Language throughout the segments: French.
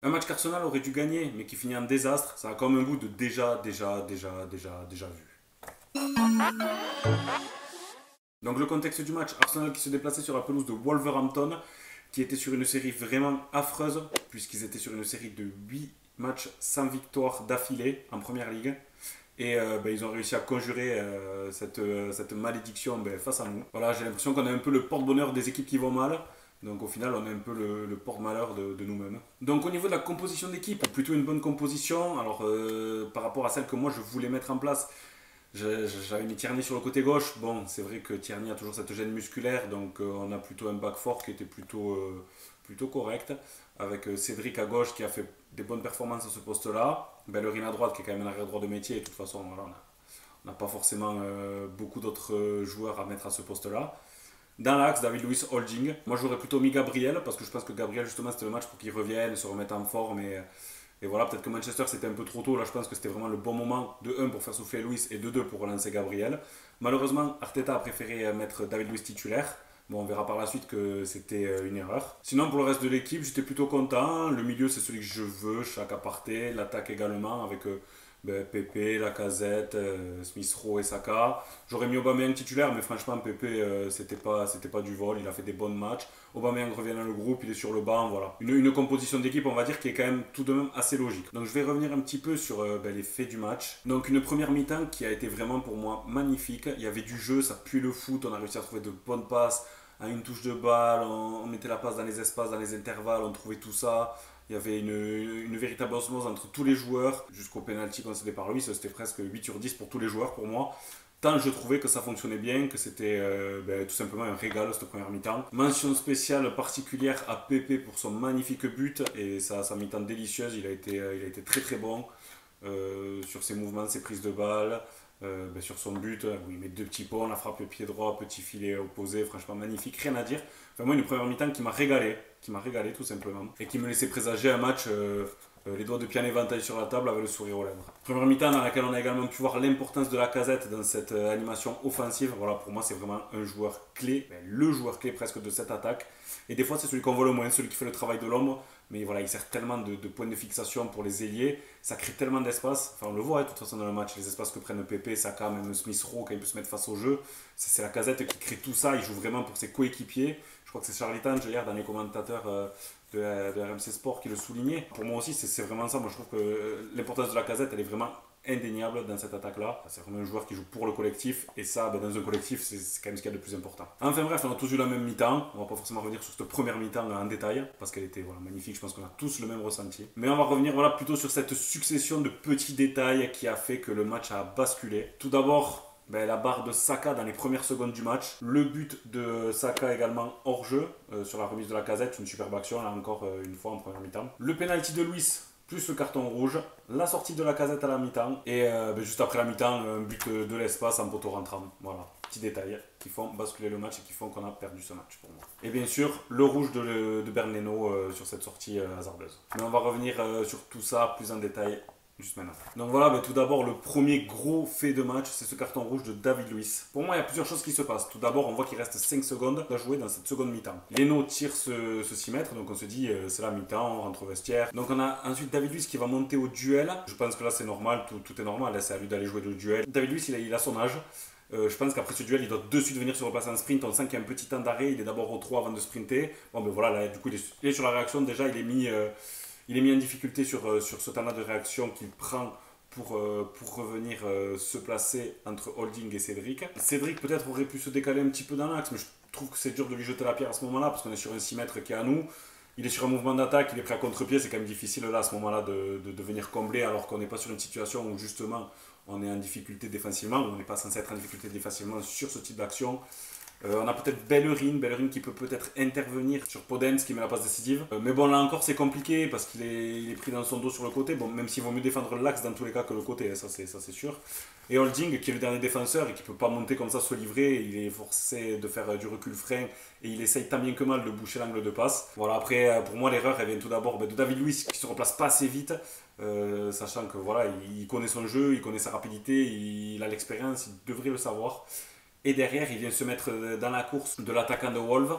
Un match qu'Arsenal aurait dû gagner, mais qui finit en désastre, ça a comme un goût de déjà vu. Donc le contexte du match, Arsenal qui se déplaçait sur la pelouse de Wolverhampton, qui était sur une série vraiment affreuse, puisqu'ils étaient sur une série de 8 matchs sans victoire d'affilée en Première Ligue. Et ils ont réussi à conjurer cette malédiction face à nous. Voilà, j'ai l'impression qu'on a un peu le porte-bonheur des équipes qui vont mal. Donc au final, on est un peu le porte-malheur de nous-mêmes. Donc au niveau de la composition d'équipe, plutôt une bonne composition. Alors par rapport à celle que moi je voulais mettre en place, j'avais mis Tierney sur le côté gauche. Bon, c'est vrai que Tierney a toujours cette gêne musculaire, donc on a plutôt un back four qui était plutôt correct. Avec Cédric à gauche qui a fait des bonnes performances à ce poste-là. Bellerin à droite qui est quand même un arrière droit de métier. Et de toute façon, voilà, on n'a pas forcément beaucoup d'autres joueurs à mettre à ce poste-là. Dans l'axe, David Luiz Holding. Moi, j'aurais plutôt mis Gabriel parce que je pense que Gabriel, justement, c'était le match pour qu'il revienne, se remette en forme. Et voilà, peut-être que Manchester, c'était un peu trop tôt. Là, je pense que c'était vraiment le bon moment, de 1 pour faire souffler Luiz et de 2 pour relancer Gabriel. Malheureusement, Arteta a préféré mettre David Luiz titulaire. Bon, on verra par la suite que c'était une erreur. Sinon, pour le reste de l'équipe, j'étais plutôt content. Le milieu, c'est celui que je veux, chaque aparté. L'attaque également, avec Pepe, Lacazette, Smith Rowe et Saka. J'aurais mis Aubameyang titulaire, mais franchement, Pepe, c'était pas du vol. Il a fait des bons matchs. Aubameyang revient dans le groupe, il est sur le banc, voilà. Une composition d'équipe, on va dire, qui est quand même tout de même assez logique. Donc je vais revenir un petit peu sur les faits du match. Donc une première mi-temps qui a été vraiment pour moi magnifique. Il y avait du jeu, ça pue le foot, on a réussi à trouver de bonnes passes à une touche de balle, on mettait la passe dans les espaces, dans les intervalles, on trouvait tout ça. Il y avait une véritable osmose entre tous les joueurs, jusqu'au penalty concédé par Luis, c'était presque 8 sur 10 pour tous les joueurs pour moi. Tant je trouvais que ça fonctionnait bien, que c'était tout simplement un régal cette première mi-temps. Mention spéciale particulière à Pepe pour son magnifique but et sa mi-temps délicieuse, il a été très très bon sur ses mouvements, ses prises de balles. Sur son but, où il met deux petits pots, la frappe pied droit, petit filet opposé, franchement magnifique, rien à dire. Enfin, moi, une première mi-temps qui m'a régalé tout simplement, et qui me laissait présager un match, les doigts de pied en éventail sur la table avec le sourire aux lèvres. Première mi-temps dans laquelle on a également pu voir l'importance de la casette dans cette animation offensive. Voilà, pour moi, c'est vraiment un joueur clé, le joueur clé presque de cette attaque. Et des fois, c'est celui qu'on voit le moins, celui qui fait le travail de l'ombre. Mais voilà, il sert tellement de points de fixation pour les ailiers, ça crée tellement d'espace. Enfin, on le voit de toute façon dans le match, les espaces que prennent Pepe, Saka, même Smith Rowe quand il peut se mettre face au jeu. C'est la casette qui crée tout ça, il joue vraiment pour ses coéquipiers. Je crois que c'est Charlie Tange hier dans les commentateurs de RMC Sport qui le soulignait. Pour moi aussi, c'est vraiment ça. Moi, je trouve que l'importance de la casette, elle est vraiment indéniable dans cette attaque-là. C'est vraiment un joueur qui joue pour le collectif, et ça, dans un collectif, c'est quand même ce qu'il y a de plus important. Enfin bref, on a tous eu la même mi-temps. On va pas forcément revenir sur cette première mi-temps en détail, parce qu'elle était magnifique. Je pense qu'on a tous le même ressenti. Mais on va revenir plutôt sur cette succession de petits détails qui a fait que le match a basculé. Tout d'abord, la barre de Saka dans les premières secondes du match. Le but de Saka également hors jeu sur la remise de la casette. Une superbe action, là encore une fois en première mi-temps. Le penalty de Luis plus le carton rouge, la sortie de la casette à la mi-temps, et juste après la mi-temps, un but de l'espace en poteau rentrant. Voilà, petits détails qui font basculer le match et qui font qu'on a perdu ce match pour moi. Et bien sûr, le rouge de Bernd Leno sur cette sortie hasardeuse. Mais on va revenir sur tout ça plus en détail juste maintenant. Donc voilà, tout d'abord, le premier gros fait de match, c'est ce carton rouge de David Luiz. Pour moi, il y a plusieurs choses qui se passent. Tout d'abord, on voit qu'il reste 5 secondes à jouer dans cette seconde mi-temps. Leno tire ce 6 mètres, donc on se dit, c'est la mi-temps, on rentre au vestiaire. Donc on a ensuite David Luiz qui va monter au duel. Je pense que là, c'est normal, tout est normal, là, c'est à lui d'aller jouer le duel. David Luiz, il a son âge. Je pense qu'après ce duel, il doit de suite venir se replacer en sprint. On sent qu'il y a un petit temps d'arrêt. Il est d'abord au 3 avant de sprinter. Bon, voilà, là, du coup, il est sur la réaction. Déjà, il est mis en difficulté sur ce temps-là de réaction qu'il prend pour revenir se placer entre Holding et Cédric. Cédric peut-être aurait pu se décaler un petit peu dans l'axe, mais je trouve que c'est dur de lui jeter la pierre à ce moment-là, parce qu'on est sur un 6 mètres qui est à nous. Il est sur un mouvement d'attaque, il est pris à contre-pied, c'est quand même difficile là à ce moment-là de venir combler, alors qu'on n'est pas sur une situation où justement on est en difficulté défensivement, on n'est pas censé être en difficulté défensivement sur ce type d'action. On a peut-être Bellerin qui peut peut-être intervenir sur Podence qui met la passe décisive. Mais bon, là encore, c'est compliqué parce qu'il est pris dans son dos sur le côté. Bon, même s'il vaut mieux défendre l'axe dans tous les cas que le côté, ça c'est sûr. Et Holding, qui est le dernier défenseur et qui peut pas monter comme ça, se livrer, il est forcé de faire du recul frein et il essaye tant bien que mal de boucher l'angle de passe. Voilà, après, pour moi, l'erreur, elle vient tout d'abord de David Luiz qui se replace pas assez vite. Sachant que voilà, il connaît son jeu, il connaît sa rapidité, il a l'expérience, il devrait le savoir. Et derrière, il vient se mettre dans la course de l'attaquant de Wolves.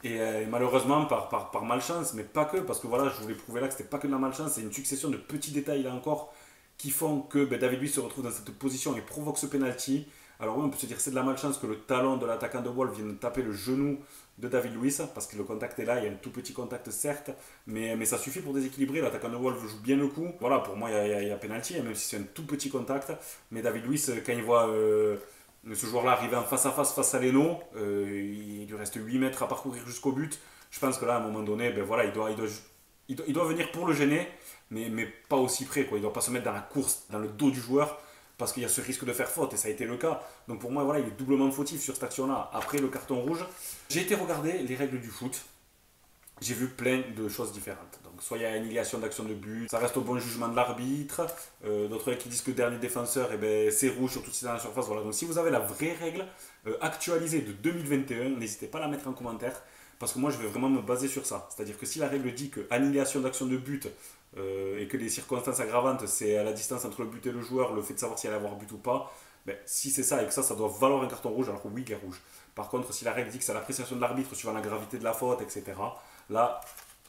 Et malheureusement, par malchance, mais pas que, parce que voilà, je voulais prouver là que c'était pas que de la malchance, c'est une succession de petits détails là encore qui font que David Luiz se retrouve dans cette position et provoque ce penalty. Alors oui, on peut se dire c'est de la malchance que le talon de l'attaquant de Wolves vienne taper le genou de David Luiz, parce que le contact est là, il y a un tout petit contact certes, mais ça suffit pour déséquilibrer. L'attaquant de Wolves joue bien le coup. Voilà, pour moi il y a penalty, même si c'est un tout petit contact. Mais David Luiz, quand il voit ce joueur-là arriver en face à face à Leno, il lui reste 8 mètres à parcourir jusqu'au but. Je pense que là, à un moment donné, ben voilà, il doit venir pour le gêner, mais pas aussi près, quoi. Il ne doit pas se mettre dans la course, dans le dos du joueur, parce qu'il y a ce risque de faire faute, et ça a été le cas. Donc pour moi, voilà, il est doublement fautif sur cette action-là. Après le carton rouge, j'ai été regarder les règles du foot. J'ai vu plein de choses différentes. Donc soit il y a annihilation d'action de but, ça reste au bon jugement de l'arbitre. D'autres qui disent que le dernier défenseur, eh ben, c'est rouge, surtout si c'est dans la surface. Voilà. Donc si vous avez la vraie règle actualisée de 2021, n'hésitez pas à la mettre en commentaire. Parce que moi, je vais vraiment me baser sur ça. C'est-à-dire que si la règle dit que annihilation d'action de but et que les circonstances aggravantes, c'est à la distance entre le but et le joueur, le fait de savoir s'il allait avoir but ou pas, ben, si c'est ça et que ça doit valoir un carton rouge, alors oui, il est rouge. Par contre, si la règle dit que c'est à l'appréciation de l'arbitre suivant la gravité de la faute, etc., là,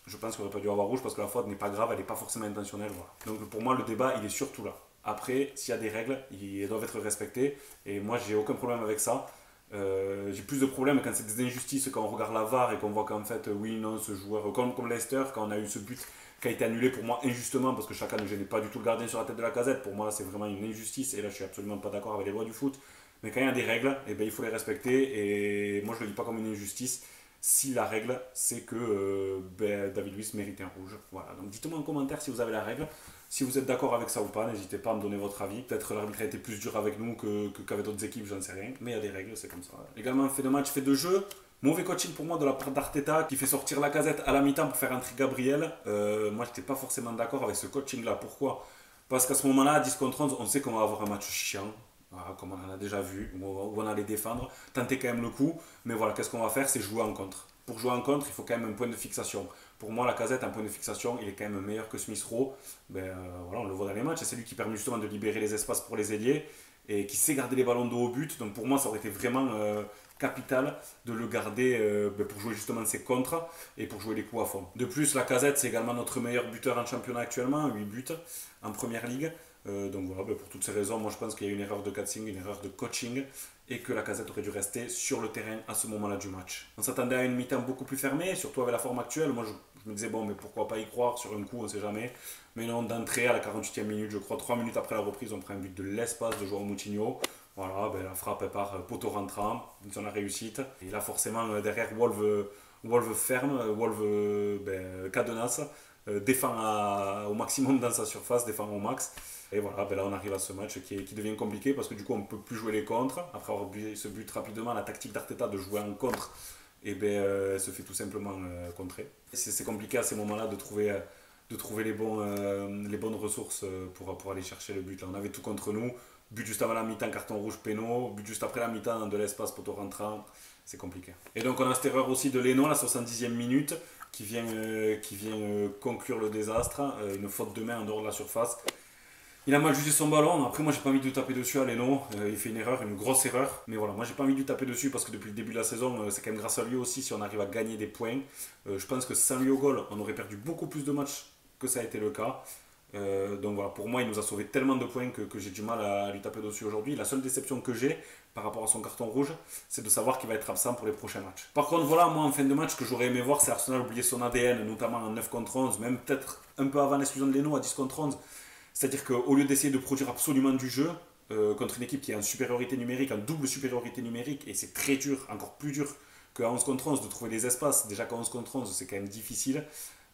je pense qu'on n'aurait pas dû avoir rouge parce que la faute n'est pas grave, elle n'est pas forcément intentionnelle. Voilà. Donc pour moi, le débat, il est surtout là. Après, s'il y a des règles, elles doivent être respectées. Et moi, j'ai aucun problème avec ça. J'ai plus de problèmes quand c'est des injustices, quand on regarde la VAR et qu'on voit qu'en fait, oui, non, ce joueur, comme Leicester, quand on a eu ce but qui a été annulé pour moi injustement, parce que chacun ne gênait pas du tout le gardien sur la tête de la casette, pour moi, là, c'est vraiment une injustice, et là, je suis absolument pas d'accord avec les lois du foot. Mais quand il y a des règles, eh ben, il faut les respecter, et moi, je ne le dis pas comme une injustice. Si la règle, c'est que ben, David Luiz mérite un rouge. Voilà, donc dites-moi en commentaire si vous avez la règle. Si vous êtes d'accord avec ça ou pas, n'hésitez pas à me donner votre avis. Peut-être l'arbitre a été plus dur avec nous qu'avec d'autres équipes, j'en sais rien. Mais il y a des règles, c'est comme ça. Également, fait de match, fait de jeu. Mauvais coaching pour moi de la part d'Arteta qui fait sortir Lacazette à la mi-temps pour faire entrer Gabriel. Moi, je n'étais pas forcément d'accord avec ce coaching-là. Pourquoi? Parce qu'à ce moment-là, à 10 contre 11, on sait qu'on va avoir un match chiant. Voilà, comme on en a déjà vu, où on allait défendre, tenter quand même le coup. Mais voilà, qu'est-ce qu'on va faire? C'est jouer en contre. Pour jouer en contre, il faut quand même un point de fixation. Pour moi, Lacazette, un point de fixation, il est quand même meilleur que Smith Rowe. Ben, voilà, on le voit dans les matchs. Et c'est lui qui permet justement de libérer les espaces pour les ailiers et qui sait garder les ballons de haut au but. Donc pour moi, ça aurait été vraiment capital de le garder ben, pour jouer justement ses contres et pour jouer les coups à fond. De plus, Lacazette, c'est également notre meilleur buteur en championnat actuellement, 8 buts en première ligue. Donc voilà, ben pour toutes ces raisons, moi je pense qu'il y a une erreur de casting, une erreur de coaching et que Lacazette aurait dû rester sur le terrain à ce moment-là du match. On s'attendait à une mi-temps beaucoup plus fermée, surtout avec la forme actuelle. Moi je me disais, bon, mais pourquoi pas y croire sur un coup, on ne sait jamais. Mais non, d'entrée à la 48e minute, je crois, 3 minutes après la reprise, on prend un but de l'espace de João Moutinho. Voilà, ben, la frappe elle part poteau rentrant, c'est la réussite. Et là forcément, derrière Wolves ferme, Wolves ben, cadenasse, défend au maximum dans sa surface, défend au max. Et voilà, ben là on arrive à ce match qui devient compliqué parce que du coup on ne peut plus jouer les contres. Après avoir buté ce but rapidement, la tactique d'Arteta de jouer en contre, et ben, se fait tout simplement contrer. C'est compliqué à ces moments-là de trouver les bonnes ressources pour aller chercher le but. Là, on avait tout contre nous. But juste avant la mi-temps, carton rouge, péno. But juste après la mi-temps, de l'espace, poteau rentrant. C'est compliqué. Et donc on a cette erreur aussi de Leno, la 70e minute, qui vient conclure le désastre. Une faute de main en dehors de la surface. Il a mal jugé son ballon. Après, moi, j'ai pas envie de taper dessus à Leno. Il fait une erreur, une grosse erreur. Mais voilà, moi, j'ai pas envie de lui taper dessus parce que depuis le début de la saison, c'est quand même grâce à lui aussi si on arrive à gagner des points. Je pense que sans lui au goal, on aurait perdu beaucoup plus de matchs que ça a été le cas. Donc voilà, pour moi, il nous a sauvé tellement de points que j'ai du mal à lui taper dessus aujourd'hui. La seule déception que j'ai par rapport à son carton rouge, c'est de savoir qu'il va être absent pour les prochains matchs. Par contre, voilà, moi, en fin de match, ce que j'aurais aimé voir, c'est Arsenal oublier son ADN, notamment en 9 contre 11, même peut-être un peu avant l'exclusion de Leno à 10 contre 11. C'est-à-dire qu'au lieu d'essayer de produire absolument du jeu contre une équipe qui est en supériorité numérique, en double supériorité numérique, et c'est très dur, encore plus dur qu'à 11 contre 11 de trouver des espaces. Déjà qu'à 11 contre 11, c'est quand même difficile.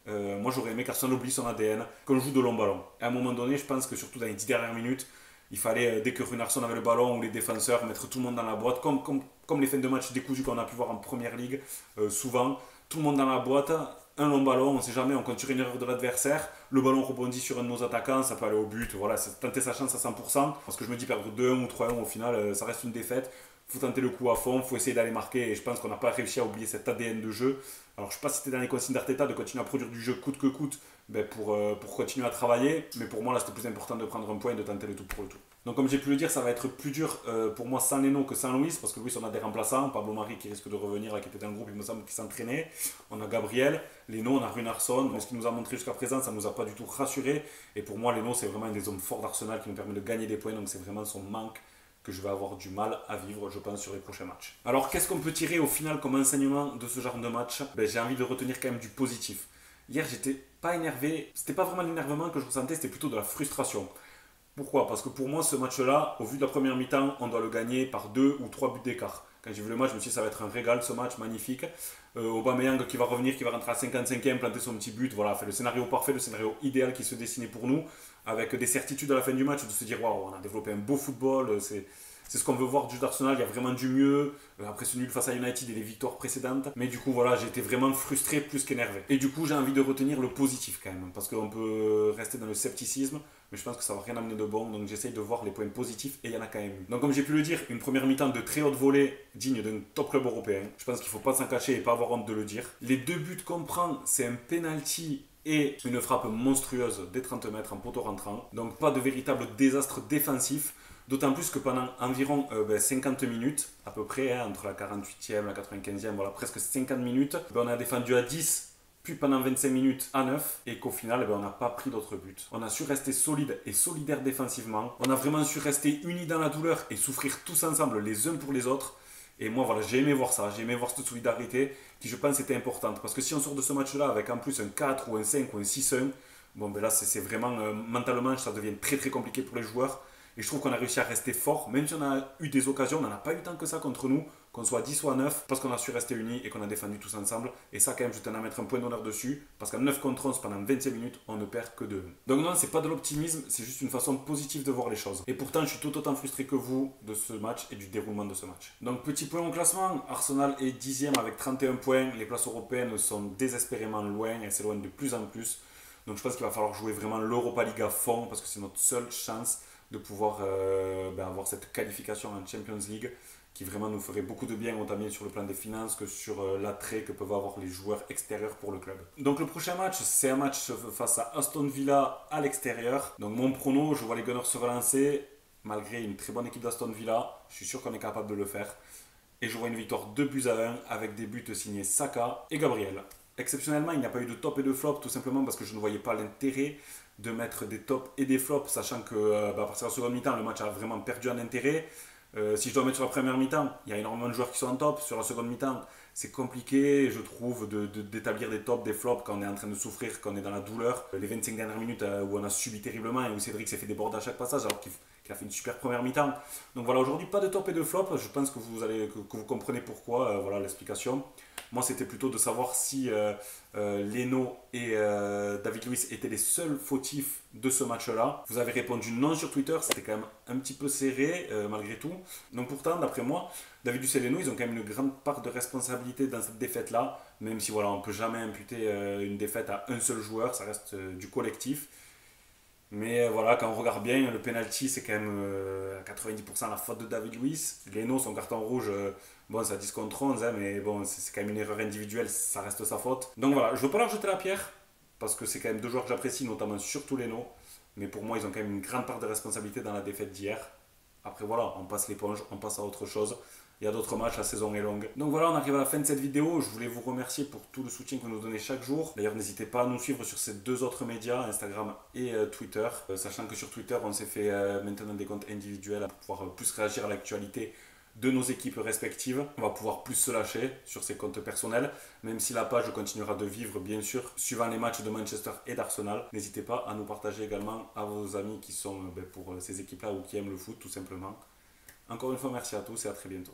Moi, j'aurais aimé qu'Arsenal oublie son ADN, qu'on joue de long ballon. À un moment donné, je pense que surtout dans les 10 dernières minutes, il fallait, dès que Runarsson avait le ballon ou les défenseurs, mettre tout le monde dans la boîte, comme les fins de match décousues qu'on a pu voir en première ligue, souvent, tout le monde dans la boîte. Un long ballon, on ne sait jamais, on compte sur une erreur de l'adversaire, le ballon rebondit sur un de nos attaquants, ça peut aller au but, voilà, c'est tenter sa chance à 100%, parce que je me dis perdre 2-1 ou 3-1 au final, ça reste une défaite, faut tenter le coup à fond, faut essayer d'aller marquer. Et je pense qu'on n'a pas réussi à oublier cet ADN de jeu. Alors je ne sais pas si c'était dans les consignes d'Arteta de continuer à produire du jeu coûte que coûte pour continuer à travailler. Mais pour moi là c'était plus important de prendre un point et de tenter le tout pour le tout. Donc comme j'ai pu le dire, ça va être plus dur pour moi sans Leno que sans Luis, parce que Luis on a des remplaçants, Pablo Mari qui risque de revenir, là, qui était dans le groupe, il me semble, qui s'entraînait. On a Gabriel, Leno, on a Runarsson, mais ce qu'il nous a montré jusqu'à présent, ça ne nous a pas du tout rassuré. Et pour moi, Leno c'est vraiment un des hommes forts d'Arsenal qui nous permet de gagner des points, donc c'est vraiment son manque que je vais avoir du mal à vivre, je pense, sur les prochains matchs. Alors qu'est-ce qu'on peut tirer au final comme enseignement de ce genre de match? J'ai envie de retenir quand même du positif. Hier j'étais pas énervé, c'était pas vraiment l'énervement que je ressentais, c'était plutôt de la frustration. Pourquoi? Parce que pour moi, ce match-là, au vu de la première mi-temps, on doit le gagner par 2 ou 3 buts d'écart. Quand j'ai vu le match, je me suis dit ça va être un régal ce match, magnifique. Aubameyang qui va revenir, qui va rentrer à 55e, planter son petit but. Voilà, fait le scénario parfait, le scénario idéal qui se dessinait pour nous, avec des certitudes à la fin du match, de se dire waouh, on a développé un beau football, c'est ce qu'on veut voir du jeu d'Arsenal, il y a vraiment du mieux. Après ce nul face à United et les victoires précédentes. Mais du coup, voilà, j'ai été vraiment frustré plus qu'énervé. Et du coup, j'ai envie de retenir le positif quand même. Parce qu'on peut rester dans le scepticisme, mais je pense que ça va rien amener de bon. Donc j'essaye de voir les points positifs et il y en a quand même eu. Donc comme j'ai pu le dire, une première mi-temps de très haute volée digne d'un top club européen. Je pense qu'il ne faut pas s'en cacher et pas avoir honte de le dire. Les deux buts qu'on prend, c'est un penalty et une frappe monstrueuse des 30 mètres en poteau rentrant. Donc pas de véritable désastre défensif. D'autant plus que pendant environ 50 minutes, à peu près, hein, entre la 48e, la 95e, voilà, presque 50 minutes, on a défendu à 10, puis pendant 25 minutes à 9, et qu'au final, on n'a pas pris d'autres buts. On a su rester solide et solidaire défensivement. On a vraiment su rester unis dans la douleur et souffrir tous ensemble, les uns pour les autres. Et moi, voilà, j'ai aimé voir ça, j'ai aimé voir cette solidarité qui, je pense, était importante. Parce que si on sort de ce match-là avec en plus un 4 ou un 5 ou un 6-1, bon, ben là, c'est vraiment, mentalement, ça devient très très compliqué pour les joueurs. Et je trouve qu'on a réussi à rester fort, même si on a eu des occasions, on n'en a pas eu tant que ça contre nous, qu'on soit à 10 ou à 9, parce qu'on a su rester unis et qu'on a défendu tous ensemble. Et ça, quand même, je tiens à mettre un point d'honneur dessus, parce qu'à 9 contre 11, pendant 25 minutes, on ne perd que 2. Donc non, c'est pas de l'optimisme, c'est juste une façon positive de voir les choses. Et pourtant, je suis tout autant frustré que vous de ce match et du déroulement de ce match. Donc petit point au classement, Arsenal est 10e avec 31 points, les places européennes sont désespérément loin, elles s'éloignent de plus en plus. Donc je pense qu'il va falloir jouer vraiment l'Europa League à fond, parce que c'est notre seule chance de pouvoir avoir cette qualification en Champions League qui vraiment nous ferait beaucoup de bien, autant bien sur le plan des finances que sur l'attrait que peuvent avoir les joueurs extérieurs pour le club. Donc le prochain match, c'est un match face à Aston Villa à l'extérieur. Donc mon prono, je vois les Gunners se relancer, malgré une très bonne équipe d'Aston Villa, je suis sûr qu'on est capable de le faire. Et je vois une victoire 2-1 avec des buts signés Saka et Gabriel. Exceptionnellement, il n'y a pas eu de top et de flop, tout simplement parce que je ne voyais pas l'intérêt de mettre des tops et des flops, sachant que à partir de la seconde mi-temps, le match a vraiment perdu en intérêt. Si je dois mettre sur la première mi-temps, il y a énormément de joueurs qui sont en top. Sur la seconde mi-temps, c'est compliqué, je trouve, d'établir des tops, des flops quand on est en train de souffrir, quand on est dans la douleur. Les 25 dernières minutes où on a subi terriblement et où Cédric s'est fait déborder à chaque passage alors qu'il a fait une super première mi-temps. Donc voilà, aujourd'hui, pas de top et de flop. Je pense que vous comprenez pourquoi, voilà l'explication. Moi, c'était plutôt de savoir si Leno et David Luiz étaient les seuls fautifs de ce match-là. Vous avez répondu non sur Twitter, c'était quand même un petit peu serré malgré tout. Donc pourtant, d'après moi, David Luiz et Leno, ils ont quand même une grande part de responsabilité dans cette défaite-là. Même si voilà, on ne peut jamais imputer une défaite à un seul joueur, ça reste du collectif. Mais voilà, quand on regarde bien, le penalty, c'est quand même à 90% la faute de David Luiz. Leno, son carton rouge, bon, c'est à 10 contre 11, hein, mais bon, c'est quand même une erreur individuelle, ça reste sa faute. Donc voilà, je ne veux pas leur jeter la pierre, parce que c'est quand même deux joueurs que j'apprécie, notamment surtout Leno. Mais pour moi, ils ont quand même une grande part de responsabilité dans la défaite d'hier. Après voilà, on passe l'éponge, on passe à autre chose. Il y a d'autres matchs, la saison est longue. Donc voilà, on arrive à la fin de cette vidéo. Je voulais vous remercier pour tout le soutien que vous nous donnez chaque jour. D'ailleurs, n'hésitez pas à nous suivre sur ces deux autres médias, Instagram et Twitter. Sachant que sur Twitter, on s'est fait maintenant des comptes individuels pour pouvoir plus réagir à l'actualité de nos équipes respectives. On va pouvoir plus se lâcher sur ces comptes personnels, même si la page continuera de vivre bien sûr, suivant les matchs de Manchester et d'Arsenal. N'hésitez pas à nous partager également à vos amis qui sont pour ces équipes-là ou qui aiment le foot tout simplement. Encore une fois, merci à tous et à très bientôt.